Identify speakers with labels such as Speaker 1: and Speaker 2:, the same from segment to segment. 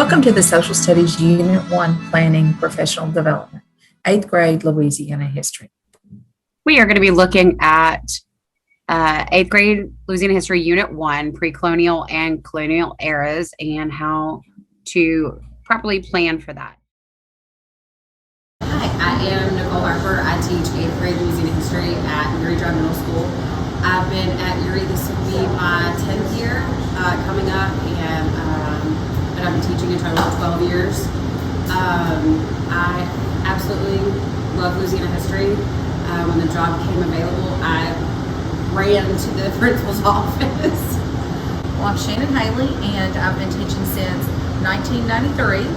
Speaker 1: Welcome to the Social Studies Unit 1 Planning Professional Development, 8th grade Louisiana History.
Speaker 2: We are going to be looking at 8th grade Louisiana History Unit 1, pre-colonial and colonial eras, and how to properly plan for that.
Speaker 3: Hi, I am Nicole Harper. I teach 8th grade Louisiana History at Erie Drive Middle School. I've been at Erie, this will be my 10th year coming up, but I've been teaching a total of 12 years. I absolutely love Louisiana History. When the job became available, I ran to the principal's office.
Speaker 4: Well, I'm Shannon Haley, and I've been teaching since 1993,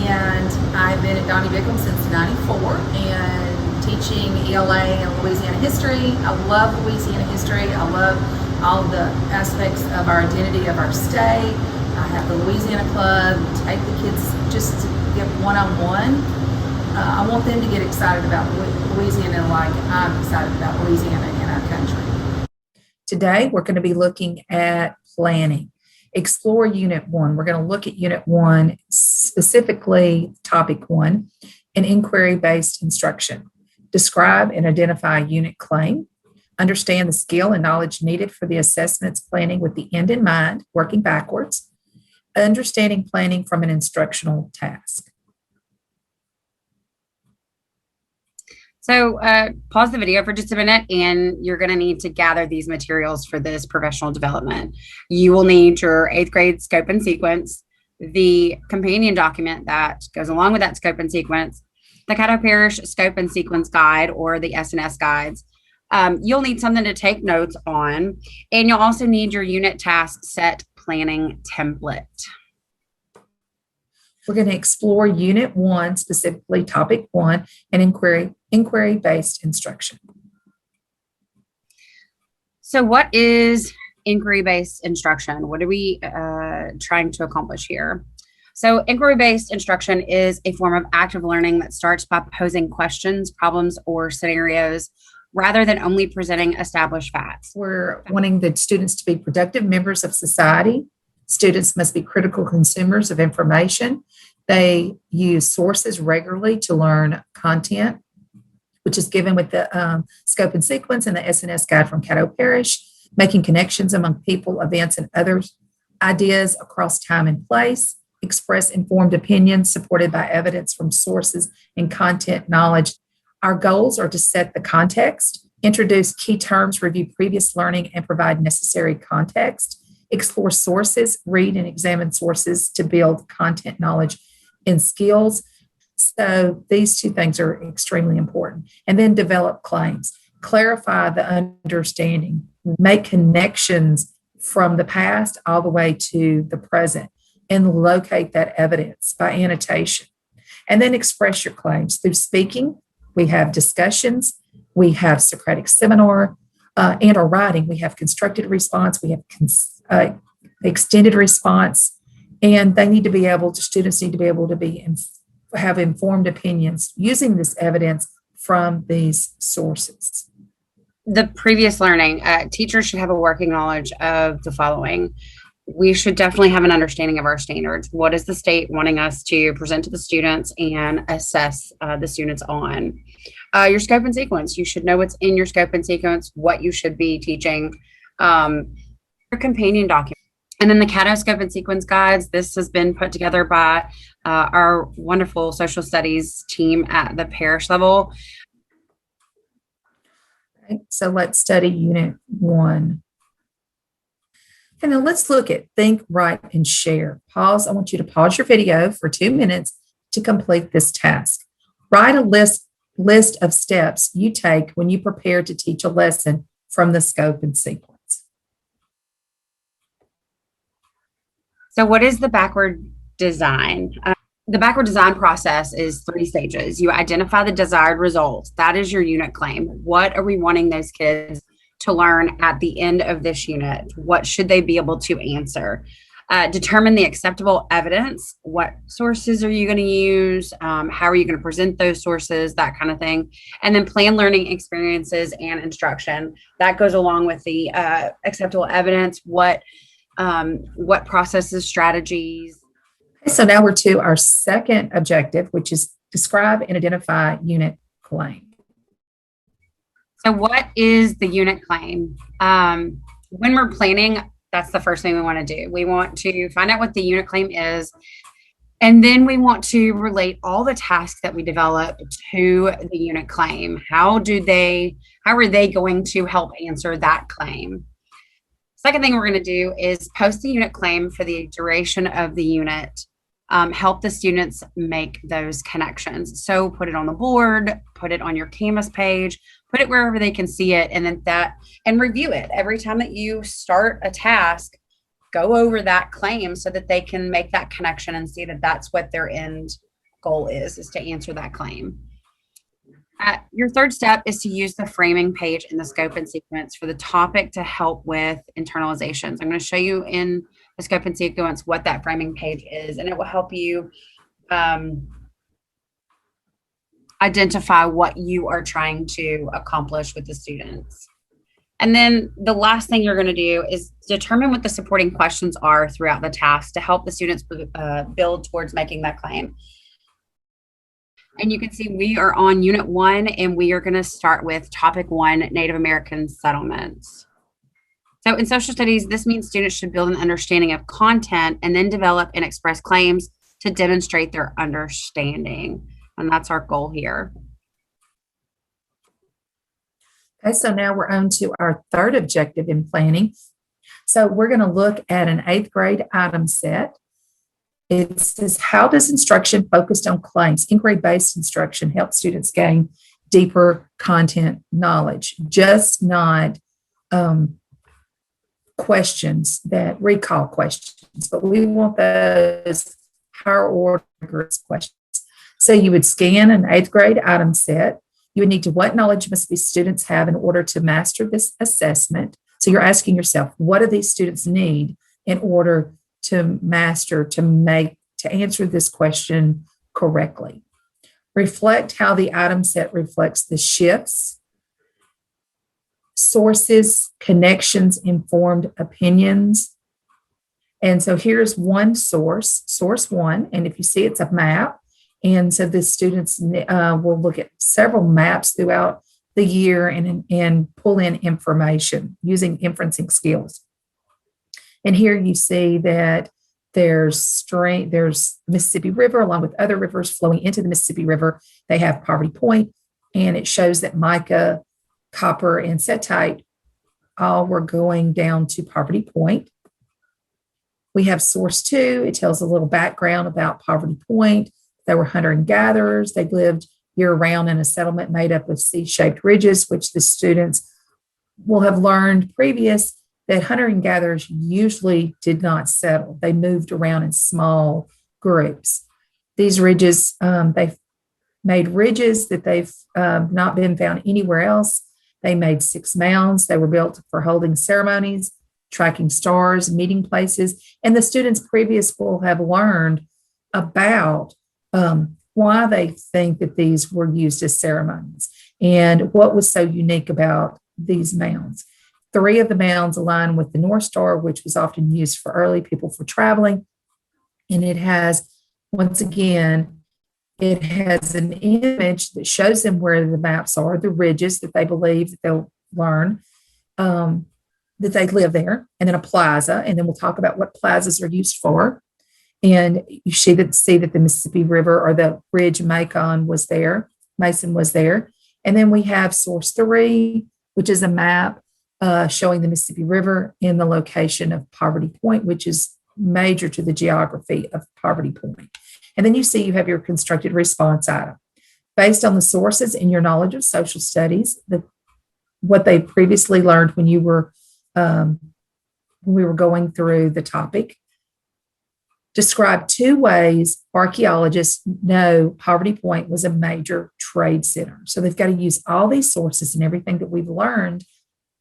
Speaker 4: and I've been at Donnie Bickham since 94, and teaching ELA and Louisiana history. I love Louisiana history. I love all the aspects of our identity of our state. I have the Louisiana Club, take the kids just to get one-on-one. I want them to get excited about Louisiana like I'm excited about Louisiana in our country.
Speaker 1: Today, we're going to be looking at planning. Explore Unit 1. We're going to look at Unit 1, specifically Topic 1, an inquiry-based instruction. Describe and identify a unit claim. Understand the skill and knowledge needed for the assessments planning with the end in mind, working backwards. Understanding planning from an instructional task.
Speaker 2: So pause the video for just a minute, and you're going to need to gather these materials for this professional development. You will need your 8th grade scope and sequence, the companion document that goes along with that scope and sequence, the Caddo Parish Scope and Sequence Guide, or the S&S guides. You'll need something to take notes on, and you'll also need your unit task set planning template.
Speaker 1: We're going to explore Unit 1, specifically Topic 1, and inquiry-based instruction.
Speaker 2: So what is inquiry-based instruction? What are we trying to accomplish here? So inquiry-based instruction is a form of active learning that starts by posing questions, problems, or scenarios rather than only presenting established facts.
Speaker 1: We're wanting the students to be productive members of society. Students must be critical consumers of information. They use sources regularly to learn content, which is given with the scope and sequence and the S&S guide from Caddo Parish, making connections among people, events, and other ideas across time and place, express informed opinions supported by evidence from sources and content knowledge. Our goals are to set the context, introduce key terms, review previous learning, and provide necessary context. Explore sources, read and examine sources to build content knowledge and skills. So these two things are extremely important. And then develop claims, clarify the understanding, make connections from the past all the way to the present, and locate that evidence by annotation. And then express your claims through speaking. We have discussions, we have Socratic seminar, and our writing. We have constructed response, we have extended response, and students need to be able to have informed opinions using this evidence from these sources.
Speaker 2: The previous learning, teachers should have a working knowledge of the following. We should definitely have an understanding of our standards. What is the state wanting us to present to the students and assess the students on? Your scope and sequence, you should know what's in your scope and sequence, what you should be teaching. Your companion document. And then the Caddo Scope and Sequence guides. This has been put together by our wonderful social studies team at the parish level.
Speaker 1: Okay, so let's study Unit 1. And then let's look at think, write, and share. Pause. I want you to pause your video for 2 minutes to complete this task. Write a list of steps you take when you prepare to teach a lesson from the scope and sequence.
Speaker 2: So what is the backward design? The backward design process is 3 stages. You identify the desired results. That is your unit claim. What are we wanting those kids to learn at the end of this unit? What should they be able to answer? Determine the acceptable evidence. What sources are you going to use? How are you going to present those sources? That kind of thing. And then plan learning experiences and instruction. That goes along with the acceptable evidence. What processes, strategies,
Speaker 1: So now we're to our second objective, which is describe and identify unit claim.
Speaker 2: So what is the unit claim? When we're planning, that's the first thing we want to do. We want to find out what the unit claim is. And then we want to relate all the tasks that we develop to the unit claim. How are they going to help answer that claim? Second thing we're going to do is post the unit claim for the duration of the unit. Help the students make those connections. So put it on the board, put it on your Canvas page, put it wherever they can see it, and review it. Every time that you start a task, go over that claim so that they can make that connection and see that that's what their end goal is to answer that claim. Your third step is to use the framing page in the scope and sequence for the topic to help with internalizations. I'm going to show you in the scope and sequence what that framing page is, and it will help you identify what you are trying to accomplish with the students. And then the last thing you're going to do is determine what the supporting questions are throughout the task to help the students build towards making that claim. And you can see we are on Unit 1, and we are going to start with Topic 1, Native American Settlements. So in social studies, this means students should build an understanding of content and then develop and express claims to demonstrate their understanding. And that's our goal here.
Speaker 1: Okay, so now we're on to our third objective in planning. So we're going to look at an 8th grade item set. It says, how does instruction focused on claims, inquiry-based instruction, help students gain deeper content knowledge, just not questions that recall questions, but we want those higher order questions. So you would scan an 8th grade item set. You would need to, what knowledge must these students have in order to master this assessment? So you're asking yourself, what do these students need in order to master, to answer this question correctly? Reflect how the item set reflects the shifts, sources, connections, informed opinions. And so here's one source 1, and if you see it's a map. And so the students will look at several maps throughout the year and pull in information using inferencing skills. And here you see that there's Mississippi River along with other rivers flowing into the Mississippi River. They have Poverty Point, and it shows that mica, copper, and setite all were going down to Poverty Point. We have source 2. It tells a little background about Poverty Point. They were hunter and gatherers. They lived year round in a settlement made up of C-shaped ridges, which the students will have learned previous that hunter and gatherers usually did not settle. They moved around in small groups. These ridges, they've made ridges that they've not been found anywhere else. They made 6 mounds. They were built for holding ceremonies, tracking stars, meeting places. And the students previous will have learned about why they think that these were used as ceremonies and what was so unique about these mounds. 3 of the mounds align with the North Star, which was often used for early people for traveling. And it has, once again, it has an image that shows them where the maps are, the ridges that they believe that they'll learn, that they live there, and then a plaza. And then we'll talk about what plazas are used for. And you see that the Mississippi River or the Ridge Macon was there, Mason was there. And then we have source 3, which is a map showing the Mississippi River in the location of Poverty Point, which is major to the geography of Poverty Point. And then you see you have your constructed response item. Based on the sources and your knowledge of social studies, what they previously learned when we were going through the topic, describe 2 ways archaeologists know Poverty Point was a major trade center. So they've got to use all these sources and everything that we've learned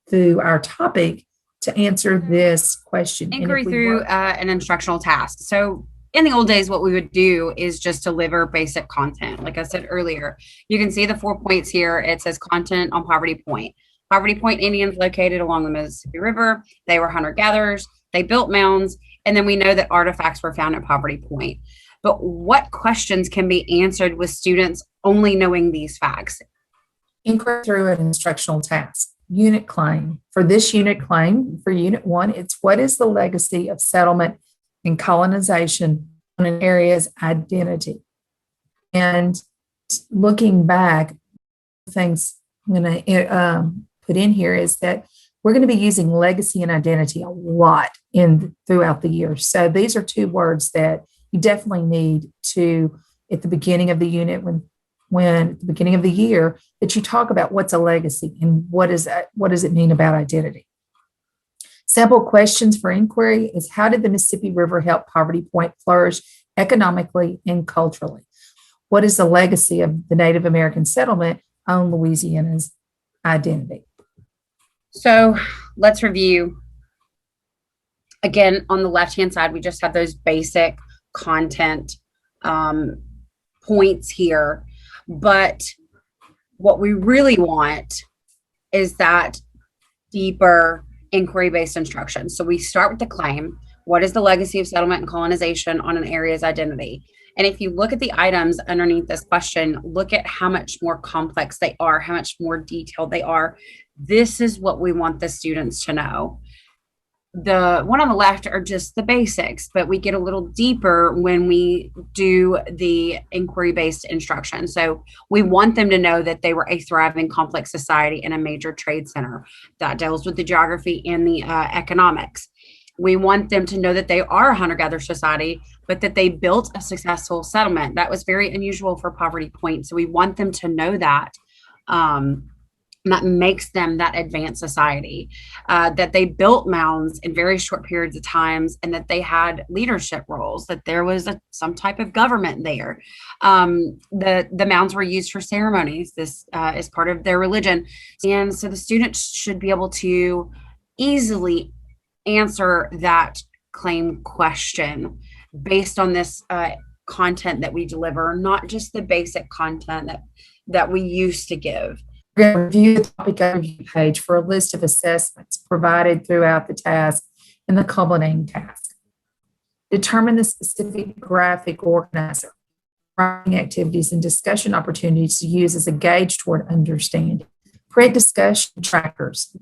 Speaker 1: through our topic to answer this question.
Speaker 2: Inquiry through an instructional task. So in the old days, what we would do is just deliver basic content. Like I said earlier, you can see the 4 points here. It says content on Poverty Point. Poverty Point Indians located along the Mississippi River. They were hunter-gatherers. They built mounds, And then we know that artifacts were found at Poverty Point. But what questions can be answered with students only knowing these facts?
Speaker 1: Inquiry through an instructional task. Unit claim. For this unit claim, for Unit 1, it's what is the legacy of settlement and colonization on an area's identity? And looking back, things I'm going to put in here is that we're going to be using legacy and identity a lot throughout the year. So these are two words that you definitely need to, at the beginning of the unit, when at the beginning of the year, that you talk about what's a legacy and what does it mean about identity. Sample questions for inquiry is, how did the Mississippi River help Poverty Point flourish economically and culturally? What is the legacy of the Native American settlement on Louisiana's identity?
Speaker 2: So let's review. Again, on the left-hand side, we just have those basic content points here. But what we really want is that deeper inquiry-based instruction. So we start with the claim. What is the legacy of settlement and colonization on an area's identity? And if you look at the items underneath this question, look at how much more complex they are, how much more detailed they are. This is what we want the students to know. The one on the left are just the basics, but we get a little deeper when we do the inquiry-based instruction. So we want them to know that they were a thriving, complex society and a major trade center that deals with the geography and the economics. We want them to know that they are a hunter-gatherer society, but that they built a successful settlement. That was very unusual for Poverty Point. So we want them to know that. That makes them that advanced society, that they built mounds in very short periods of times, and that they had leadership roles, that there was some type of government there. The mounds were used for ceremonies. This is part of their religion. And so the students should be able to easily answer that claim question based on this content that we deliver, not just the basic content that we used to give.
Speaker 1: We're going to review the topic overview page for a list of assessments provided throughout the task and the culminating task. Determine the specific graphic organizer, writing activities, and discussion opportunities to use as a gauge toward understanding. Print discussion trackers.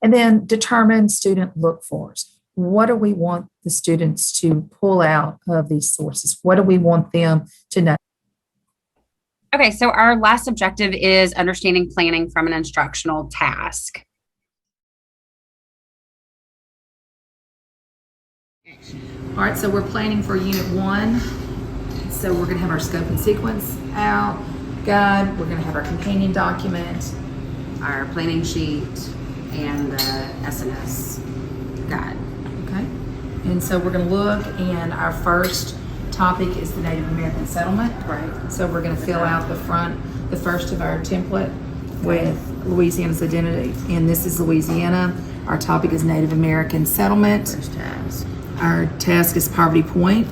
Speaker 1: And then determine student look-fors. What do we want the students to pull out of these sources? What do we want them to know?
Speaker 2: Okay, so our last objective is understanding planning from an instructional task.
Speaker 4: All right, so we're planning for Unit 1. So we're going to have our scope and sequence out, guide. We're going to have our companion document,
Speaker 3: Our planning sheet and the SNS guide.
Speaker 4: okay? And so we're going to look, and our first topic is the Native American settlement.
Speaker 3: Right.
Speaker 4: So we're going to fill out the first of our template with Louisiana's identity. And this is Louisiana. Our topic is Native American settlement.
Speaker 3: First task.
Speaker 4: Our task is Poverty Point.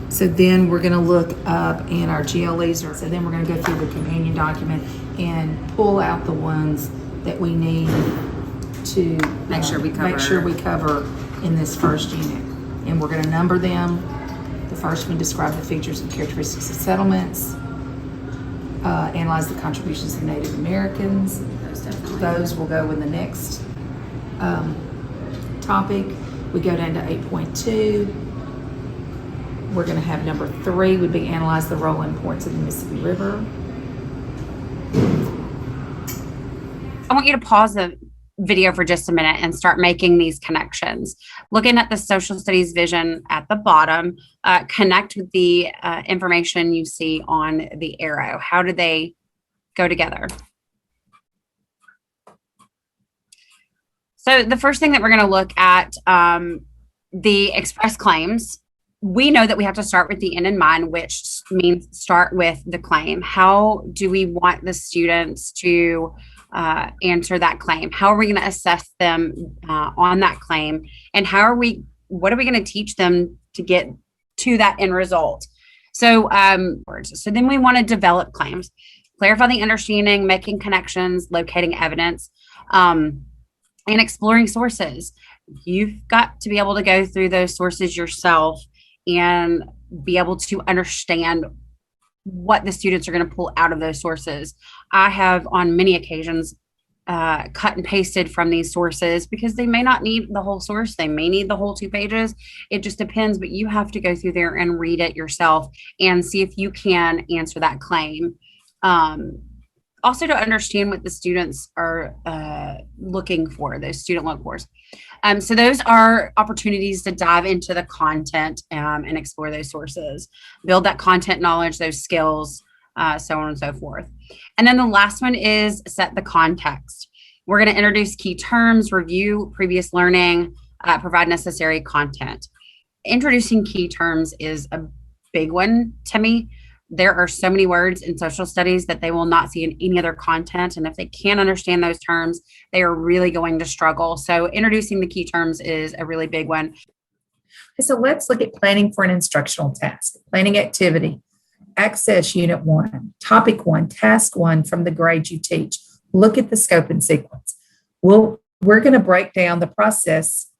Speaker 4: So then we're going to look up in our GLEs, so then we're going to go through the companion document and pull out the ones that we need to
Speaker 3: Make sure we cover
Speaker 4: in this first unit. And we're going to number them. The first one, describe the features and characteristics of settlements. Analyze the contributions of Native Americans.
Speaker 3: Those definitely.
Speaker 4: Those will go in the next topic. We go down to 8.2. We're going to have number 3 would be analyze the role and importance of the Mississippi River.
Speaker 2: I want you to pause the video for just a minute and start making these connections. Looking at the social studies vision at the bottom, connect with the information you see on the arrow. How do they go together? So the first thing that we're going to look at, the express claims. We know that we have to start with the end in mind, which means start with the claim. How do we want the students to answer that claim? How are we going to assess them on that claim? And what are we going to teach them to get to that end result? So then we want to develop claims, clarify the understanding, making connections, locating evidence, and exploring sources. You've got to be able to go through those sources yourself and be able to understand what the students are going to pull out of those sources. I have on many occasions cut and pasted from these sources because they may not need the whole source. They may need the whole 2 pages. It just depends, but you have to go through there and read it yourself and see if you can answer that claim. Also to understand what the students are looking for, those student look fors. So those are opportunities to dive into the content and explore those sources, build that content knowledge, those skills, so on and so forth. And then the last one is set the context. We're going to introduce key terms, review previous learning, provide necessary content. Introducing key terms is a big one to me. There are so many words in social studies that they will not see in any other content. And if they can't understand those terms, they are really going to struggle. So introducing the key terms is a really big one.
Speaker 1: So let's look at planning for an instructional task, planning activity, access unit 1, topic 1, task 1 from the grade you teach. Look at the scope and sequence. We're going to break down the process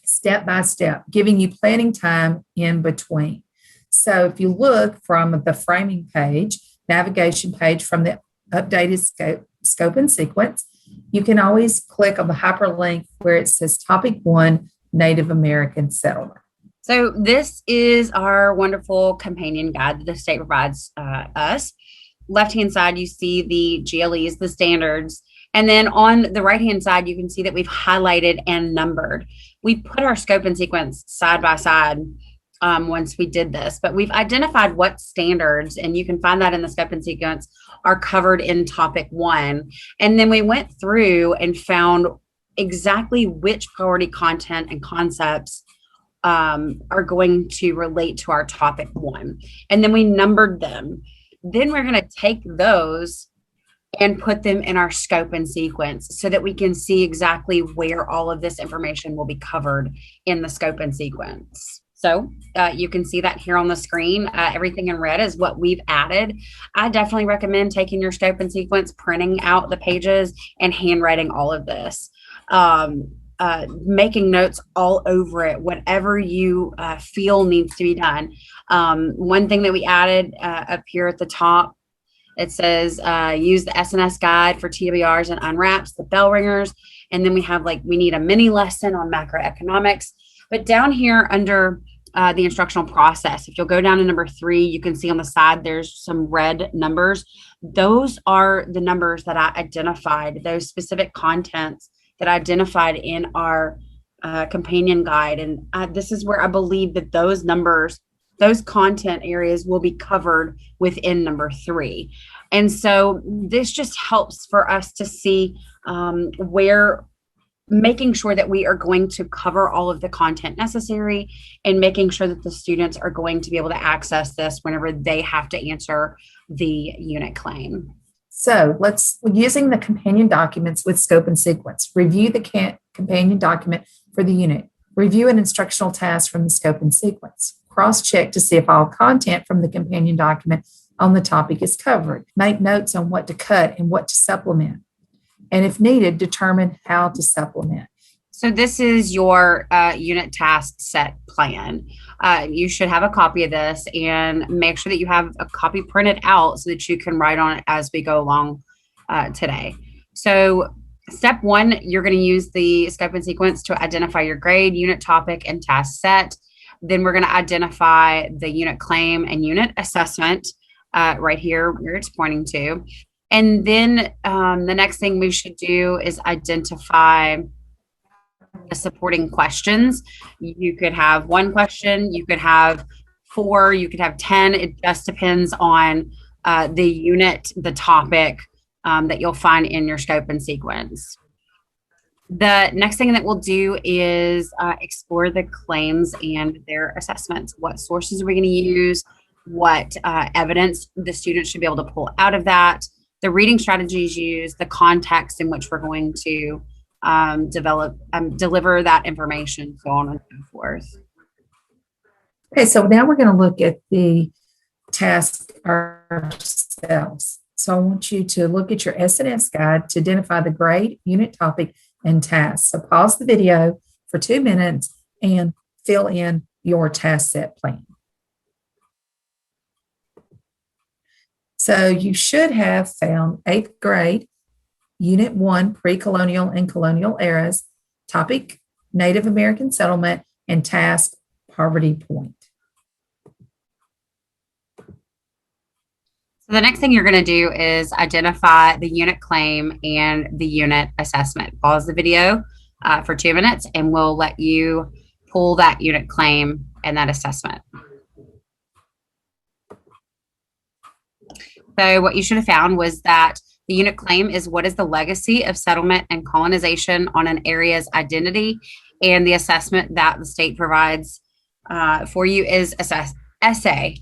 Speaker 1: step by step, giving you planning time in between. So if you look from the framing page, navigation page from the updated scope and sequence, you can always click on the hyperlink where it says topic 1, Native American settlement.
Speaker 2: So this is our wonderful companion guide that the state provides us. Left-hand side, you see the GLEs, the standards. And then on the right-hand side, you can see that we've highlighted and numbered. We put our scope and sequence side by side once we did this, but we've identified what standards, and you can find that in the scope and sequence, are covered in topic 1. And then we went through and found exactly which priority content and concepts are going to relate to our topic 1. And then we numbered them. Then we're going to take those and put them in our scope and sequence so that we can see exactly where all of this information will be covered in the scope and sequence. So you can see that here on the screen. Everything in red is what we've added. I definitely recommend taking your scope and sequence, printing out the pages, and handwriting all of this. Making notes all over it, whatever you feel needs to be done. One thing that we added up here at the top, it says use the SNS guide for TBRs and unwraps, the bell ringers. And then we have we need a mini lesson on macroeconomics. But down here under the instructional process, if you'll go down to number 3, you can see on the side there's some red numbers. Those are the numbers that I identified, those specific contents that I identified in our companion guide. And this is where I believe that those numbers, those content areas will be covered within number 3. And so this just helps for us to see where, making sure that we are going to cover all of the content necessary and making sure that the students are going to be able to access this whenever they have to answer the unit claim.
Speaker 1: So using the companion documents with scope and sequence, review the companion document for the unit, review an instructional task from the scope and sequence, cross-check to see if all content from the companion document on the topic is covered, make notes on what to cut and what to supplement, and if needed, determine how to supplement.
Speaker 2: So this is your unit task set plan. You should have a copy of this and make sure that you have a copy printed out so that you can write on it as we go along today. So step 1, you're going to use the scope and sequence to identify your grade, unit topic, and task set. Then we're going to identify the unit claim and unit assessment right here where it's pointing to. And then the next thing we should do is identify the supporting questions. You could have 1 question, you could have 4, you could have 10. It just depends on the unit, the topic that you'll find in your scope and sequence. The next thing that we'll do is explore the claims and their assessments. What sources are we going to use? What evidence the students should be able to pull out of that? The reading strategies used, the context in which we're going to deliver that information, so on and so forth.
Speaker 1: Okay, so now we're going to look at the task ourselves. So I want you to look at your SNS guide to identify the grade, unit topic, and task. So pause the video for 2 minutes and fill in your task set plan. So you should have found 8th grade, Unit 1, Pre-Colonial and Colonial Eras, topic, Native American Settlement, and task, Poverty Point.
Speaker 2: So the next thing you're going to do is identify the unit claim and the unit assessment. Pause the video for 2 minutes, and we'll let you pull that unit claim and that assessment. So what you should have found was that the unit claim is what is the legacy of settlement and colonization on an area's identity, and the assessment that the state provides for you is essay.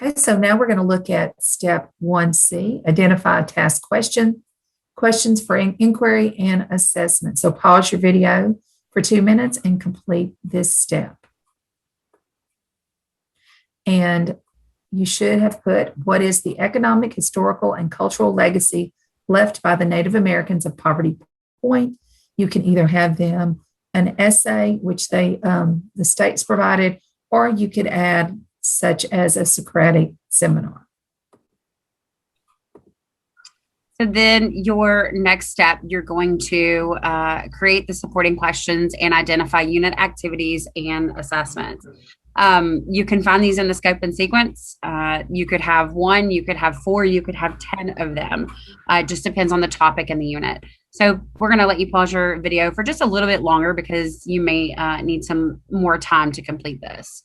Speaker 1: Okay, so now we're going to look at step 1C, identify task questions for inquiry and assessment. So pause your video for 2 minutes and complete this step. And you should have put, what is the economic, historical, and cultural legacy left by the Native Americans of Poverty Point? You can either have them an essay, which the state's provided, or you could add such as a Socratic seminar.
Speaker 2: So then your next step, you're going to create the supporting questions and identify unit activities and assessments. You can find these in the scope and sequence. You could have 1, you could have 4, you could have 10 of them. It just depends on the topic and the unit. So we're going to let you pause your video for just a little bit longer because you may need some more time to complete this.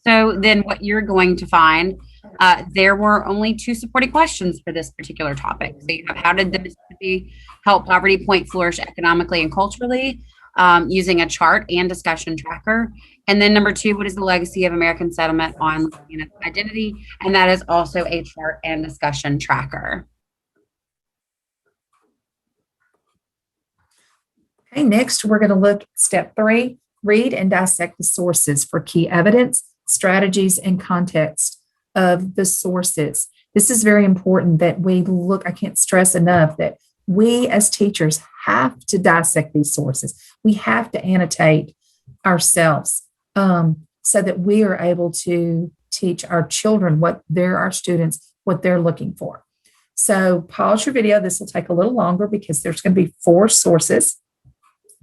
Speaker 2: So then what you're going to find, there were only 2 supporting questions for this particular topic. So you have, how did the Mississippi help Poverty Point flourish economically and culturally, using a chart and discussion tracker? And then number 2, what is the legacy of American settlement on unit identity? And that is also a chart and discussion tracker.
Speaker 1: Okay, next we're going to look at step 3, read and dissect the sources for key evidence, strategies, and context of the sources. This is very important that we look, I can't stress enough that we as teachers have to dissect these sources. We have to annotate ourselves so that we are able to teach our children our students, what they're looking for. So pause your video. This will take a little longer because there's going to be 4 sources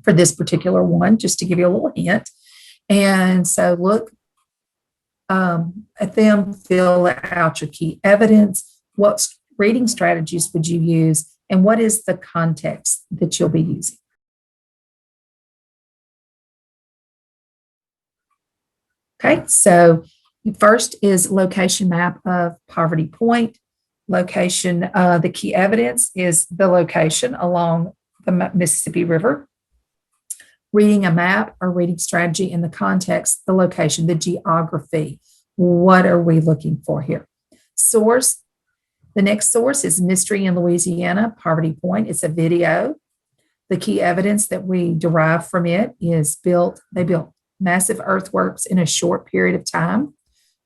Speaker 1: for this particular one, just to give you a little hint. And so look at them, fill out your key evidence. What reading strategies would you use? And what is the context that you'll be using? Okay, so first is location map of Poverty Point. Location, the key evidence is the location along the Mississippi River. Reading a map or reading strategy in the context, the location, the geography. What are we looking for here? Source. The next source is Mystery in Louisiana, Poverty Point. It's a video. The key evidence that we derive from it is they built massive earthworks in a short period of time.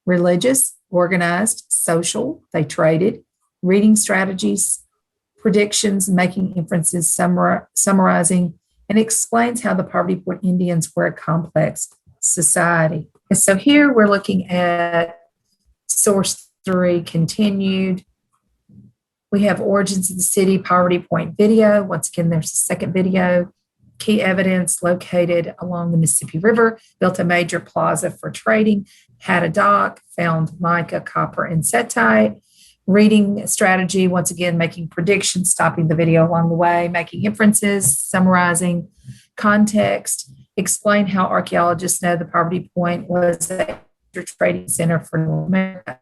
Speaker 1: Religious, organized, social, they traded. Reading strategies, predictions, making inferences, summarizing, and explains how the Poverty Point Indians were a complex society. And so here we're looking at source 3, continued. We have origins of the city, Poverty Point video. Once again, there's a second video. Key evidence, located along the Mississippi River, built a major plaza for trading, had a dock, found mica, copper, and setite. Reading strategy, once again, making predictions, stopping the video along the way, making inferences, summarizing context, explain how archaeologists know the Poverty Point was a trading center for North America.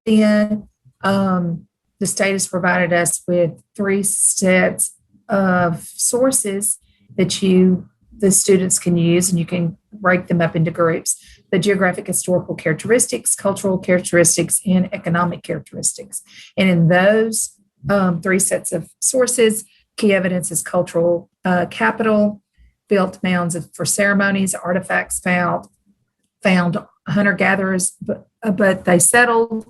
Speaker 1: Then the state has provided us with 3 sets of sources that the students can use, and you can break them up into groups. The geographic historical characteristics, cultural characteristics, and economic characteristics. And in those 3 sets of sources, key evidence is cultural capital, built mounds for ceremonies, artifacts found hunter-gatherers, but they settled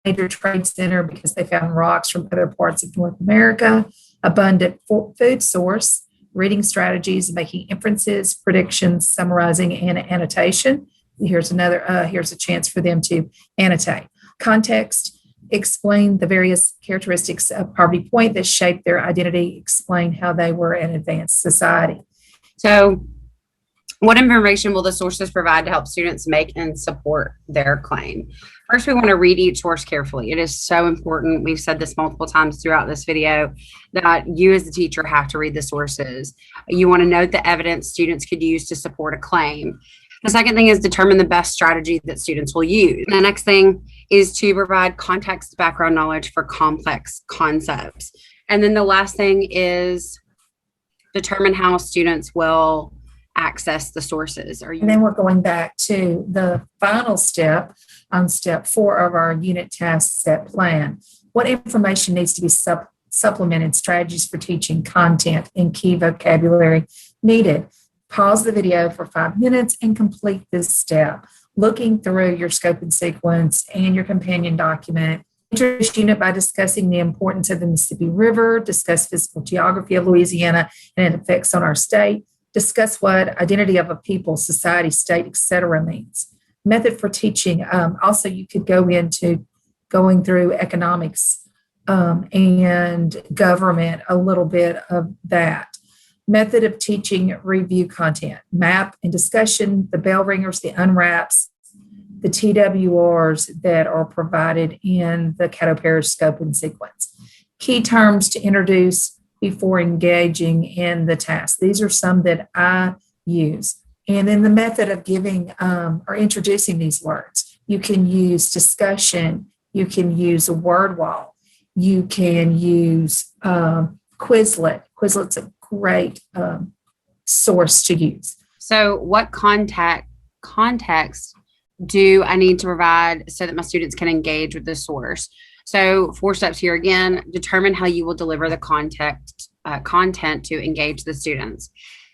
Speaker 1: major trade center because they found rocks from other parts of North America, abundant food source, reading strategies, making inferences, predictions, summarizing, and annotation. Here's a chance for them to annotate. Context, explain the various characteristics of Poverty Point that shaped their identity, explain how they were an advanced society.
Speaker 2: So, what information will the sources provide to help students make and support their claim? First, we want to read each source carefully. It is so important. We've said this multiple times throughout this video that you as the teacher have to read the sources. You want to note the evidence students could use to support a claim. The second thing is determine the best strategy that students will use. And the next thing is to provide context background knowledge for complex concepts. And then the last thing is determine how students will access the sources.
Speaker 1: And then we're going back to the final step on step 4 of our unit task set plan. What information needs to be supplemented, strategies for teaching content and key vocabulary needed. Pause the video for 5 minutes and complete this step, looking through your scope and sequence and your companion document. Introduce unit by discussing the importance of the Mississippi River, discuss physical geography of Louisiana and its effects on our state, discuss what identity of a people, society, state, etc. means. Method for teaching. Also, you could go into going through economics and government, a little bit of that. Method of teaching, review content, map and discussion, the bell ringers, the unwraps, the TWRs that are provided in the Caddo Parish scope and sequence. Key terms to introduce before engaging in the task. These are some that I use. And then the method of giving or introducing these words. You can use discussion. You can use a word wall. You can use Quizlet. Quizlet's a great source to use.
Speaker 2: So what context do I need to provide so that my students can engage with the source? So 4 steps here again, determine how you will deliver the content to engage the students.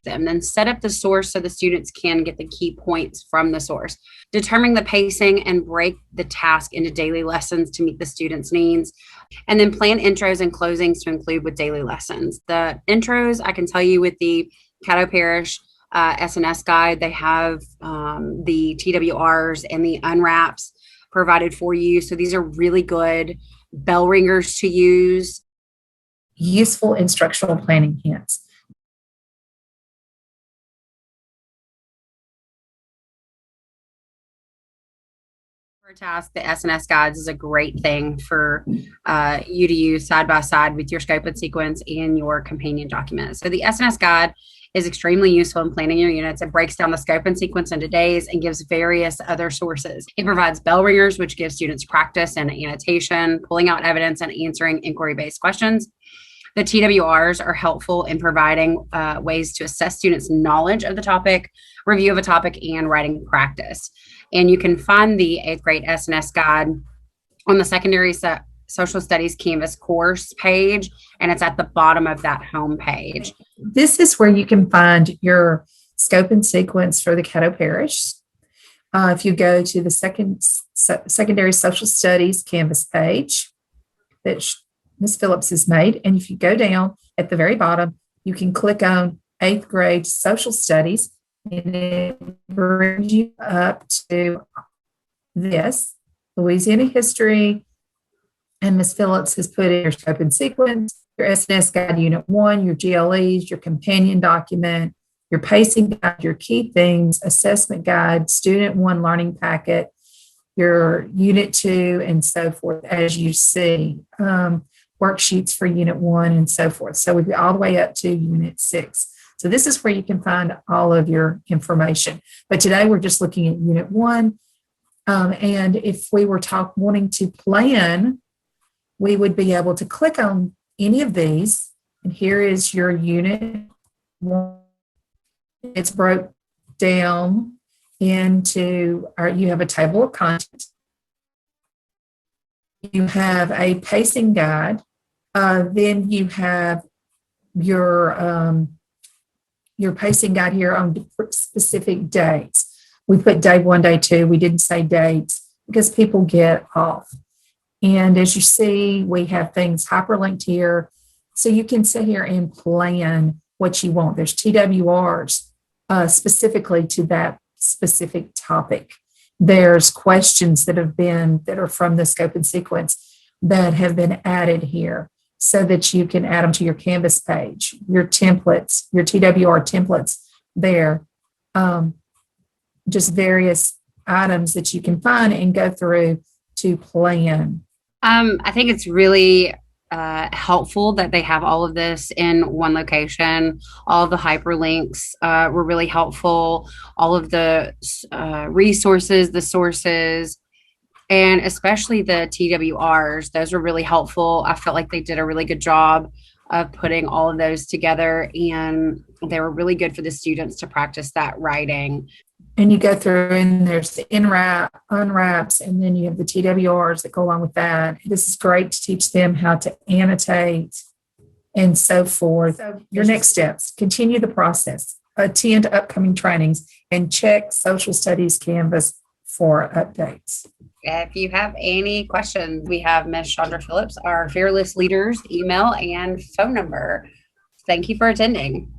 Speaker 2: And then set up the source so the students can get the key points from the source. Determine the pacing and break the task into daily lessons to meet the students' needs. And then plan intros and closings to include with daily lessons. The intros, I can tell you with the Caddo Parish SNS guide, they have the TWRs and the unwraps provided for you. So these are really good bell ringers to use.
Speaker 1: Useful instructional planning hints.
Speaker 2: For a task, the SNS guides is a great thing for you to use side by side with your scope and sequence and your companion document. So the SNS guide is extremely useful in planning your units. It breaks down the scope and sequence into days and gives various other sources. It provides bell ringers, which gives students practice and annotation, pulling out evidence and answering inquiry-based questions. The TWRs are helpful in providing ways to assess students' knowledge of the topic, review of a topic, and writing practice. And you can find the 8th grade SNS guide on the secondary social studies Canvas course page, and it's at the bottom of that home page.
Speaker 1: This is where you can find your scope and sequence for the Caddo Parish. If you go to the secondary social studies Canvas page that Ms. Phillips has made, and if you go down at the very bottom, you can click on 8th grade social studies, and it brings you up to this, Louisiana history, and Ms. Phillips has put in your scope and sequence, your SNS guide unit 1, your GLEs, your companion document, your pacing guide, your key themes, assessment guide, student 1 learning packet, your unit 2, and so forth, as you see, worksheets for unit 1 and so forth. So we've got all the way up to unit 6. So this is where you can find all of your information. But today we're just looking at unit 1. And if we were wanting to plan, we would be able to click on any of these. And here is your unit 1. It's broke down into, you have a table of contents. You have a pacing guide. Then you have your your pacing guide here on specific dates. We put day 1, day 2. We didn't say dates because people get off. And as you see, we have things hyperlinked here. So you can sit here and plan what you want. There's TWRs specifically to that specific topic. There's questions that are from the scope and sequence that have been added here so that you can add them to your Canvas page, your templates, your TWR templates there. Just various items that you can find and go through to plan.
Speaker 2: I think it's really helpful that they have all of this in one location. All of the hyperlinks were really helpful. All of the resources, the sources, and especially the TWRs, those were really helpful. I felt like they did a really good job of putting all of those together, and they were really good for the students to practice that writing.
Speaker 1: And you go through and there's the unwraps, and then you have the TWRs that go along with that. This is great to teach them how to annotate and so forth. So your next steps, continue the process, attend upcoming trainings, and check Social Studies Canvas for updates.
Speaker 2: If you have any questions, we have Ms. Chandra Phillips, our Fearless Leaders email and phone number. Thank you for attending.